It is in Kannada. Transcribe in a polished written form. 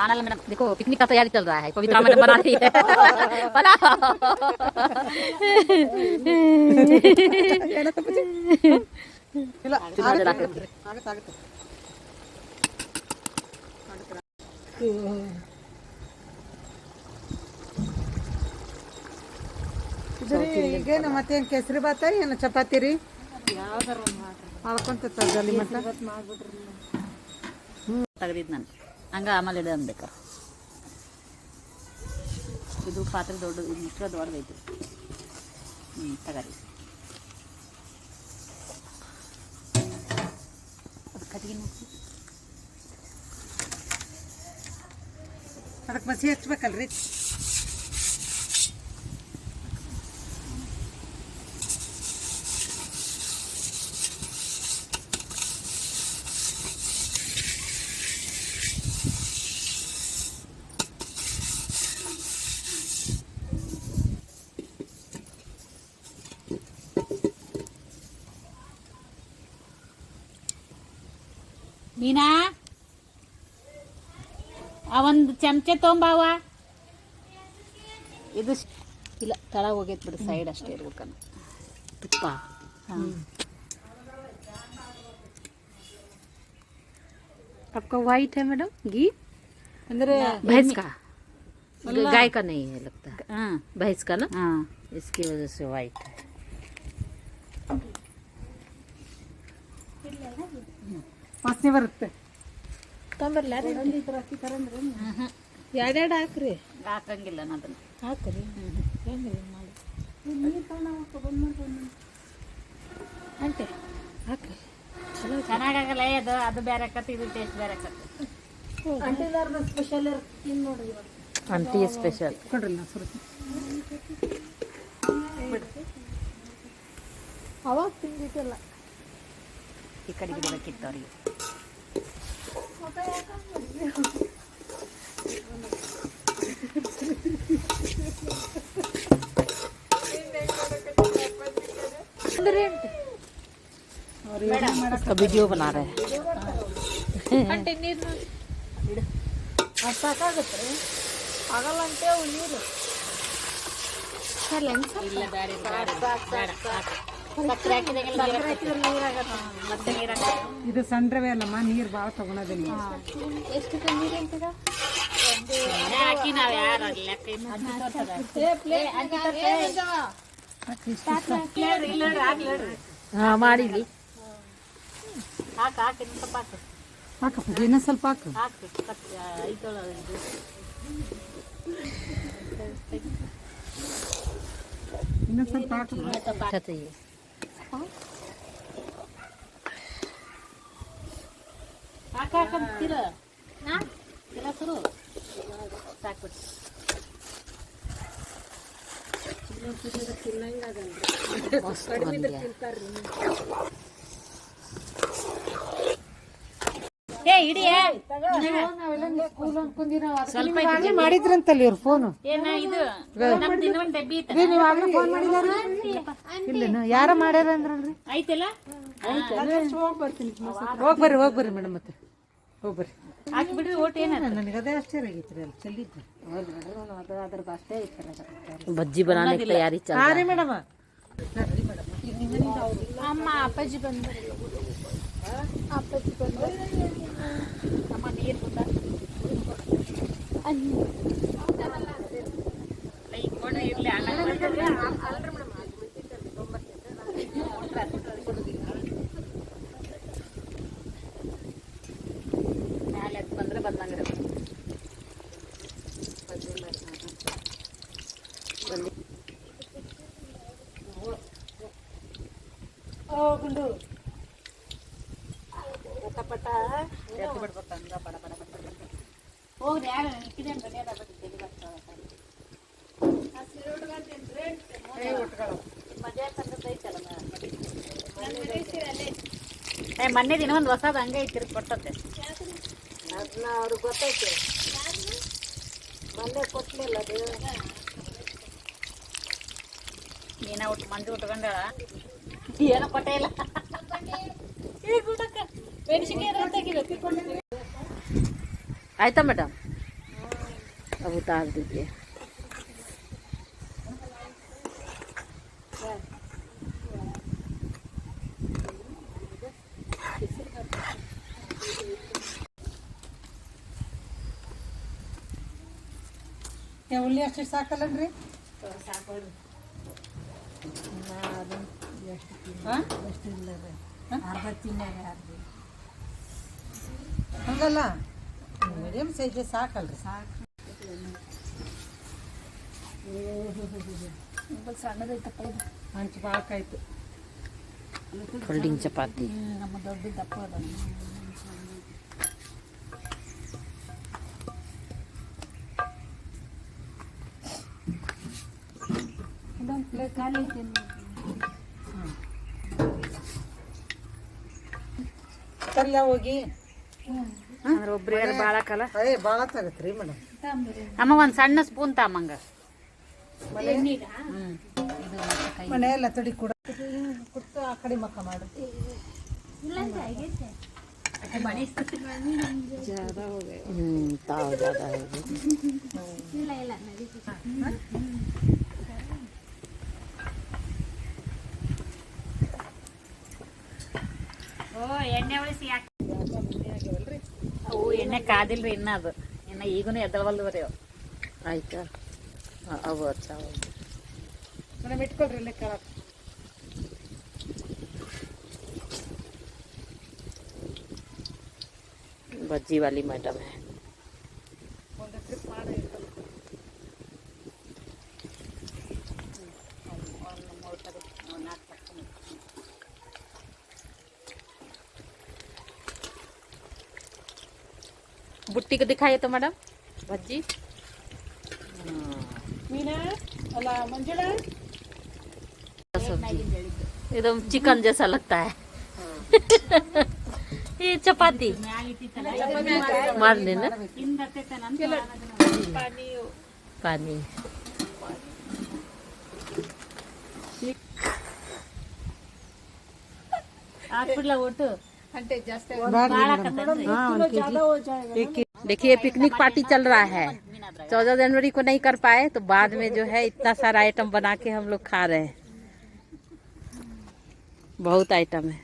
खाना मैडम देखो पिकनिक का तैयारी चल रहा है पवित्रा मैडम बना रही है ಈಗೇನು ಮತ್ತೇನು ಕೇಸರಿ ಬಾತ ಏನು ಚಪಾತಿ ರೀ ಮಾಡ್ಕೊಂತ ಜಲ್ಲಿ ಮಟ್ಟ ತೆಗೆದಿದ್ದು ನಾನು ಹಂಗ ಆಮೇಲೆ ಇಡ ಅನ್ಬೇಕ ಇದು ಪಾತ್ರೆ ದೊಡ್ಡದು ಇಷ್ಟು ದೊಡ್ಡದೈತಿ ತಗರಿ ಅದು ಕಟ್ಟಿಗೆ ಅದಕ್ಕೆ ಮಸಿ ಹಚ್ಬೇಕಲ್ರಿ ಮೀನಾ ಆ ಒಂದು ಚಮಚೆ ತೊಂಬಾವ ಇದು ಇಲ್ಲ ತಳ ಹೋಗೈತೆ ಬಿಡು ಸೈಡ್ ಅಷ್ಟೇ ಇರ್ಬೇಕನ್ನ ತುಪ್ಪ ಹಾಂ आपका वाइट है मैडम घी अंदर भैंस का गाय का नहीं है लगता है हाँ भैंस का ना हाँ इसकी वजह से वाइट है ವಾಸನೆ ಬರುತ್ತೆ ಎರಡೆರಡು ಹಾಕ್ರಿ ಹಾಕಂಗಿಲ್ಲ ನಾನು ಅದನ್ನು ಹಾಕ್ರಿ ಅಂಟೆ ಹಾಕ್ರಿ ಚೆನ್ನಾಗಾಗಲ್ಲ ಅದು ಅದು ಬೇರೆ ಆಕತಿ ಇದು ಟೇಸ್ಟ್ ಬೇರೆ ಆಕತಿ आंटी स्पेशल ಕೊಡ್ರಿ ನಾ ಸುರು ಅವಾಗ ತಿಂದಿದ್ದಲ್ಲ ಈ ಕಡೆ ಬಿಡಬೇಕಿತ್ತು ಅವ್ರಿಗೆ इसका वीडियो बना रहे हैं ಸಾಕಾಗತ್ತೆ ಆಗಲ್ಲ ಅಂತೇವು ನೀರು ಇಲ್ಲ ಬೇರೆ ಸಕ್ಕರೆ ಹಾಕಿದಂಗೆಲ್ಲ ಮತ್ತೆ ನೀರು ಇದು ಸಣ್ಣ ಅಲ್ಲಮ್ಮ ನೀರು ಭಾಳ ತಗೊಳೋದಿಲ್ಲ ಹಾಕಿ ನಾವು ಯಾರು हाँ ಮಾಡಿಲಿ ಹಾಕಿ ಹಾಕಿ ಸ್ವಲ್ಪ ಹಾಕು ಹಾಕಪ್ಪ ಇನ್ನೂ ಸ್ವಲ್ಪ ಹಾಕು ಹಾಕಿ ಐತೋಳ ಇದು ಇನ್ನೂ ಸ್ವಲ್ಪ ಹಾಕು अच्छा चाहिए ಹಾಕ ಹಾಕಂತೀರ ಎಲ್ಲ ಶುರು ಸಾಕ್ಬಿಟ್ಟು ಏ ಹಿಡಿಯ ಸ್ವಲ್ಪ ಮಾಡಿದ್ರಂತಲ್ಲ ಇವ್ರು ಫೋನು ಏನ ಇದು ನಮ್ದು ಇನ್ನೊಂದು ಡಬ್ಬಿ ಐತೆ ನೀವು ಆಗಲೇ ಫೋನ್ ಮಾಡಿದಾರ ಇಲ್ಲ ಯಾರ ಮಾಡ್ಯಾರ ಅಂದ್ರಲ್ರಿ ಐತಲ್ಲ ಹೋಗಿ ಬರ್ರಿ ಮೇಡಮ್ ಮತ್ತೆ ಹೋಗಿ ಬರ್ರಿ ಹಾಕಿ ಬಿಡ್ರಿ ಓಟ್ ಏನ ನನಗೆ ಅದೇ ಆಶ್ಚರ್ಯ ಆಗೈತ್ರಿ ಅಲ್ಲಿ ಚೆಲ್ಲಿದ್ದು ಅದ್ರದ್ದು ಅಷ್ಟೇ ಐತೆ बज्जी बनाने की तैयारी चल ಹಾಂ रही ರೀ ಮೇಡಮ್ अम्म अप्पाजी ಬಂದರು ಅಪ್ಪಾಜಿ ಬಂದರು ನಮ್ಮ ನೀರು ಬಂದ ಈ ಕೊಡು ಇರ್ಲಿ ಮ್ಯಾಲೆ ಬಂದ್ರೆ ಬಂದಂಗ್ರಿ ಗುಂಡು ಪಟ ಎದ್ದು ಬಿಡ್ಬೇಕು ಹಂಗ ಪಡ ಪಡ ಪಡ ಹೋಗ್ರಿ ಯಾರು ನಿಕ್ಕಿದೆ ಅಂತ ಮೊನ್ನೆ ದಿನ ಒಂದು ಹೊಸದು ಹಂಗೆ ಐತಿ ಕೊಟ್ಟತ್ತೆ ಅದನ್ನ ಅವ್ರಿಗೆ ಗೊತ್ತೈತೆ ಮೊನ್ನೆ ಕೊಟ್ಟಲಿಲ್ಲ ಅದು ನೀನ ಒಟ್ಟು ಮಂದಿ ಉಟ್ಕೊಂಡಾಳ ಏನೋ ಕೊಟ್ಟೆ ಇಲ್ಲ ಆಯ್ತಾ ಮೇಡಮ್ अब उतार दीजिए। ಉಳ್ಳಿ ಅಷ್ಟು ಸಾಕಲ್ಲನ್ರಿ? ಹಂಗಲ್ಲ, ಮೀಡಿಯಮ್ ಸೈಜ್ ಸಾಕಲ್ರಿ? ಸಾಕು. ಸಣ್ಣದೈತಪ್ಪ ಇದು. ಹಂಚು ಬಾಕಾಯ್ತು. फोल्डिंग चपाती। ನಮ್ಮ ದೊಡ್ಡ ದಪ್ಪ ಅದ. ಇದೊಂದು ಪ್ಲೇಟ್ ಖಾಲಿ ಐತೆ. ತರ್ಲ ಹೋಗಿ ಅಂದ್ರೆ ಒಬ್ರಿಗೆ ಭಾಳ ಕಲ. ಭಾಳ ತಗತ್ರಿ ಮೇಡಮ್. ಅಮ್ಮ ಒಂದು ಸಣ್ಣ ಸ್ಪೂನ್ ತಾಮಂಗ. ಮನೆಯೆಲ್ಲ ತೊಡಿ ಕೂಡ ಕುಟ್ಟು ಆ ಕಡೆ ಮಕ್ಕ ಮಾಡು. ताव ज़्यादा हो गई। ಎಣ್ಣೆ ಒಳಿಸಿ ಅವು ಎಣ್ಣೆ ಕಾದಿಲ್ರಿ ಇನ್ನ ಅದು ಇನ್ನ ಈಗೂ ಎದ್ದವಲ್ರಿ ಅವು. ಆಯ್ತಾ? ಅವು ಅಚ್ಚಾ ಮೇಡಮ್ ಇಟ್ಕೊಳ್ರಿ ಲೆಕ್ಕ. भज्जी वाली मैडम है। बुट्टी को दिखाइए तो मैडम भज्जी। मीना अला मंजुला सब्जी एकदम चिकन जैसा लगता है। ये चपाती मार लेना। पानी देखिए पिकनिक पार्टी चल रहा है। 14 जनवरी को नहीं कर पाए तो बाद में जो है इतना सारा आइटम बना के हम लोग खा रहे हैं। बहुत आइटम है।